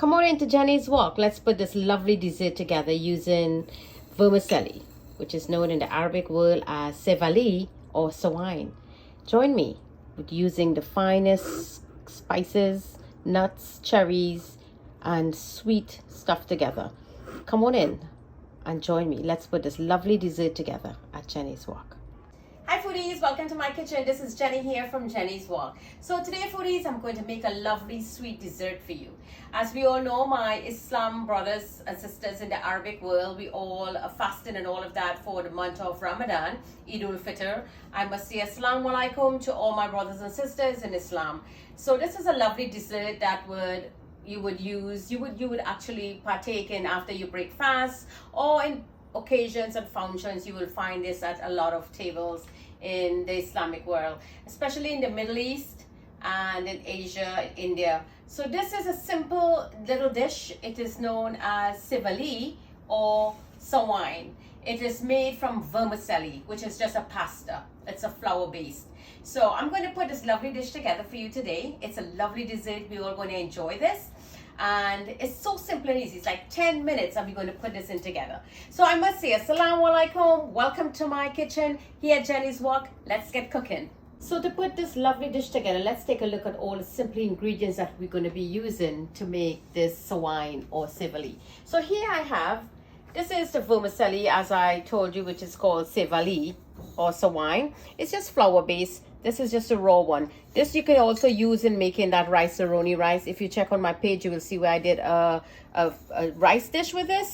Come on into Jenny's Walk. Let's put this lovely dessert together using vermicelli, which is known in the Arabic world as sevali or sawine. Join me with using the finest spices, nuts, cherries, and sweet stuff together. Come on in and join me. Let's put this lovely dessert together at Jenny's Walk. Hi foodies, welcome to my kitchen. This is Jenny here from Jenny's Walk. So today foodies, I'm going to make a lovely sweet dessert for you. As we all know, my Islam brothers and sisters in the Arabic world, we all are fasting and all of that for the month of Ramadan, Eid al-Fitr. I must say Assalamu alaikum to all my brothers and sisters in Islam. So this is a lovely dessert that you would actually partake in after you break fast, or in occasions and functions. You will find this at a lot of tables in the Islamic world, especially in the Middle East and in Asia, in India. So this is a simple little dish. It is known as sevali or sawine. It is made from vermicelli, which is just a pasta. It's a flour based. So I'm going to put this lovely dish together for you today. It's a lovely dessert. We're all going to enjoy this. And it's so simple and easy. It's like 10 minutes and we're going to put this in together. So I must say, Assalamu alaikum. Welcome to my kitchen here at Jenny's Walk. Let's get cooking. So to put this lovely dish together, let's take a look at all the simple ingredients that we're going to be using to make this sawine or sevali. So here I have, this is the vermicelli, as I told you, which is called sevali or sawine. It's just flour based. This is just a raw one. This you can also use in making that rice-a-roni rice. If you check on my page, you will see where I did a rice dish with this.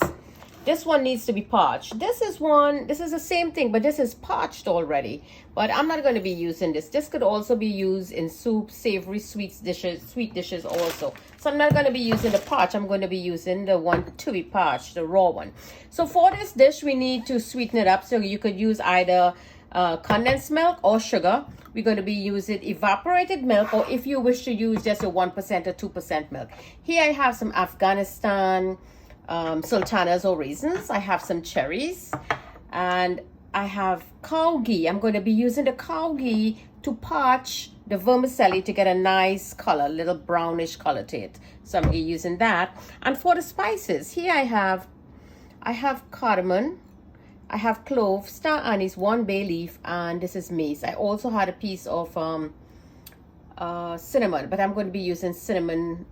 This one needs to be parched. This is the same thing, but this is parched already. But I'm not going to be using this. This could also be used in soup, savory, sweet dishes also. So I'm not going to be using the parched. I'm going to be using the one to be parched, the raw one. So for this dish, we need to sweeten it up. So you could use either condensed milk or sugar. We're going to be using evaporated milk, or if you wish to use just a 1% or 2% milk. Here I have some Afghanistan sultanas or raisins. I have some cherries, and I have cow ghee. I'm going to be using the cow ghee to parch the vermicelli to get a nice color, a little brownish color to it. So I'm going to be using that. And for the spices, here I have cardamom, I have clove, star anise, 1 bay leaf, and this is mace. I also had a piece of cinnamon, but I'm going to be using cinnamon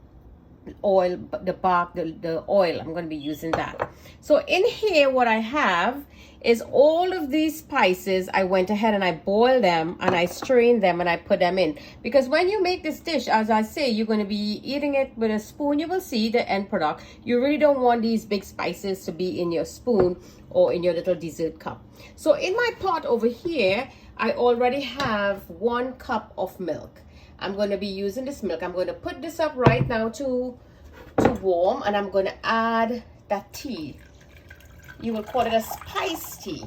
oil, the bark, the oil. I'm going to be using that. So in here, what I have is all of these spices. I went ahead and I boiled them and I strained them and I put them in, because when you make this dish, as I say, you're going to be eating it with a spoon. You will see the end product. You really don't want these big spices to be in your spoon or in your little dessert cup. So in my pot over here, I already have 1 cup of milk. I'm going to be using this milk. I'm going to put this up right now to warm, and I'm going to add that tea. You will call it a spice tea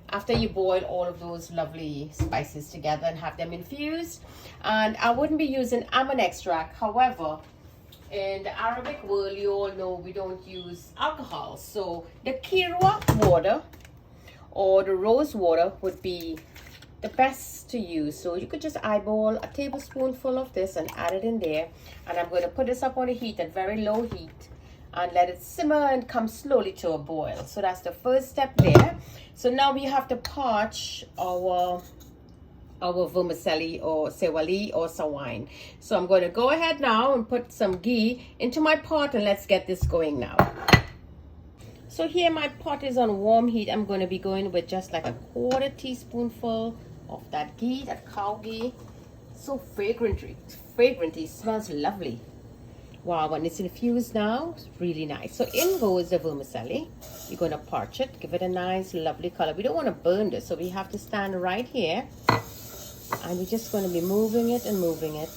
after you boil all of those lovely spices together and have them infused. And I wouldn't be using almond extract. However, in the Arabic world, you all know we don't use alcohol. So the kirwa water or the rose water would be the best to use. So you could just eyeball a tablespoonful of this and add it in there. And I'm going to put this up on the heat at very low heat and let it simmer and come slowly to a boil. So that's the first step there. So now we have to parch our vermicelli or sewali or sawine. So I'm going to go ahead now and put some ghee into my pot, and let's get this going now. So here my pot is on warm heat. I'm going to be going with just like a 1/4 teaspoonful of that ghee, that cow ghee. So fragrantly, it smells lovely. Wow, when it's infused now, it's really nice. So in goes the vermicelli. You're going to parch it, give it a nice lovely color. We don't want to burn this, so we have to stand right here, and we're just going to be moving it and moving it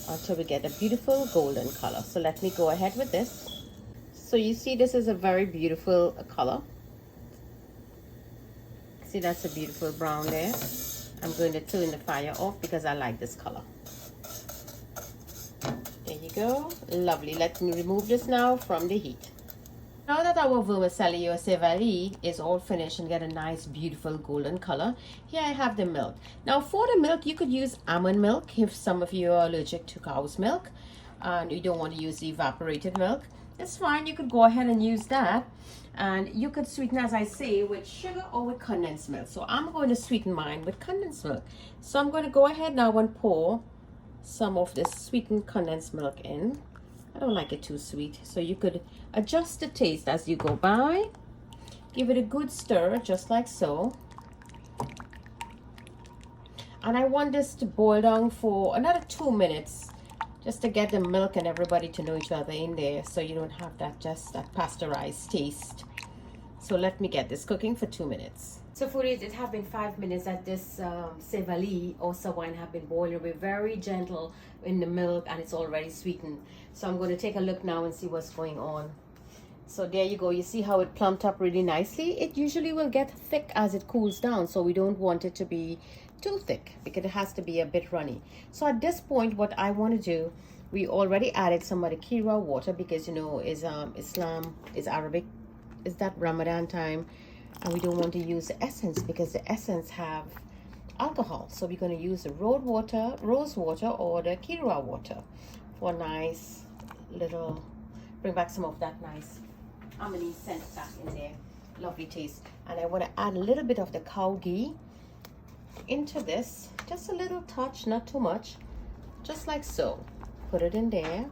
until we get a beautiful golden color. So let me go ahead with this. So you see, this is a very beautiful color. See, that's a beautiful brown there. I'm going to turn the fire off because I like this color. There you go. Lovely. Let me remove this now from the heat. Now that our vermicelli or sevali is all finished and get a nice beautiful golden color, here I have the milk. Now for the milk, you could use almond milk if some of you are allergic to cow's milk. and you don't want to use evaporated milk, it's fine. You could go ahead and use that. And you could sweeten, as I say, with sugar or with condensed milk. So I'm going to sweeten mine with condensed milk. So I'm going to go ahead now and pour some of this sweetened condensed milk in. I don't like it too sweet, so you could adjust the taste as you go by. Give it a good stir, just like so. And I want this to boil down for another 2 minutes, just to get the milk and everybody to know each other in there, so you don't have that pasteurized taste. So let me get this cooking for 2 minutes. So foodies, it have been 5 minutes that this Sevali or Sawine have been boiling. We're very gentle in the milk and it's already sweetened. So I'm going to take a look now and see what's going on. So there you go. You see how it plumped up really nicely? It usually will get thick as it cools down, so we don't want it to be too thick because it has to be a bit runny. So at this point, what I want to do, we already added some of the Kira water because, you know, is Islam, is Arabic, is that Ramadan time, and we don't want to use the essence because the essence have alcohol. So we're going to use the rose water or the Kira water for a nice little, bring back some of that nice almond scent back in there. Lovely taste. And I want to add a little bit of the cow ghee into this, just a little touch, not too much, just like so. Put it in there.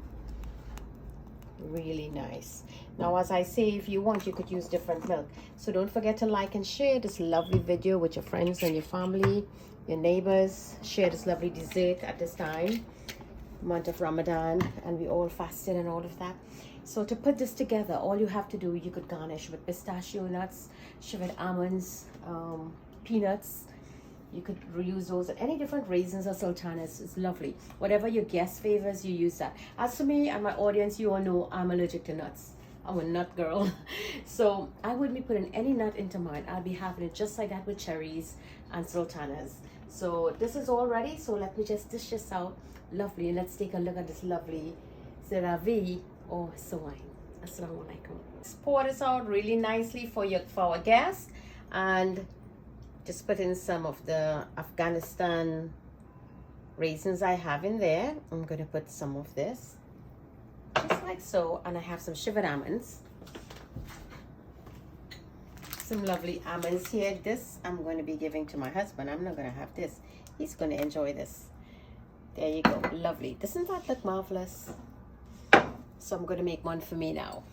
Really nice. Now, as I say, if you want, you could use different milk. So don't forget to like and share this lovely video with your friends and your family, your neighbors. Share this lovely dessert at this time, month of Ramadan, and we all fasted and all of that. So to put this together, all you have to do, you could garnish with pistachio nuts, sugared almonds, peanuts. You could reuse those, and any different raisins or sultanas. It's lovely. Whatever your guest favors, you use that. As for me and my audience, you all know I'm allergic to nuts. I'm a nut girl. So I wouldn't be putting any nut into mine. I'll be having it just like that with cherries and sultanas. So this is all ready. So let me just dish this out. Lovely. And let's take a look at this lovely Seravi or Sawine. Assalamu alaikum. Pour this out really nicely for our guests, and just put in some of the Afghanistan raisins I have in there. I'm going to put some of this, just like so. And I have some shivered almonds. Some lovely almonds here. This I'm going to be giving to my husband. I'm not going to have this. He's going to enjoy this. There you go. Lovely. Doesn't that look marvelous? So I'm going to make one for me now.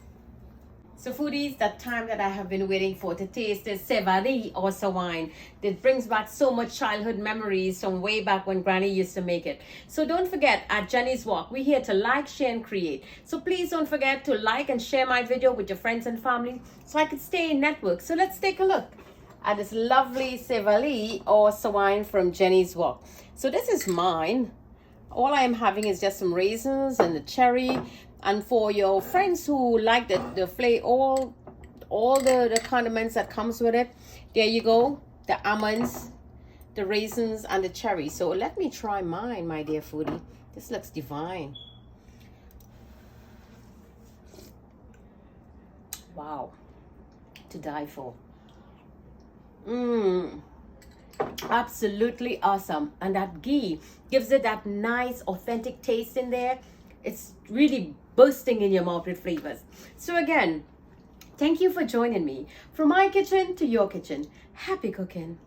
So foodies, that time that I have been waiting for to taste this Sevali or Sawine. It brings back so much childhood memories from way back when Granny used to make it. So don't forget, at Jenny's Walk, we're here to like, share, and create. So please don't forget to like and share my video with your friends and family so I could stay in network. So let's take a look at this lovely Sevali or Sawine from Jenny's Walk. So this is mine. All I am having is just some raisins and the cherry. And for your friends who like the flavor, all the condiments that comes with it, there you go. The almonds, the raisins, and the cherry. So let me try mine, my dear foodie. This looks divine. Wow. To die for. Absolutely awesome. And that ghee gives it that nice authentic taste in there. It's really bursting in your mouth with flavors. So again, thank you for joining me. From my kitchen to your kitchen. Happy cooking.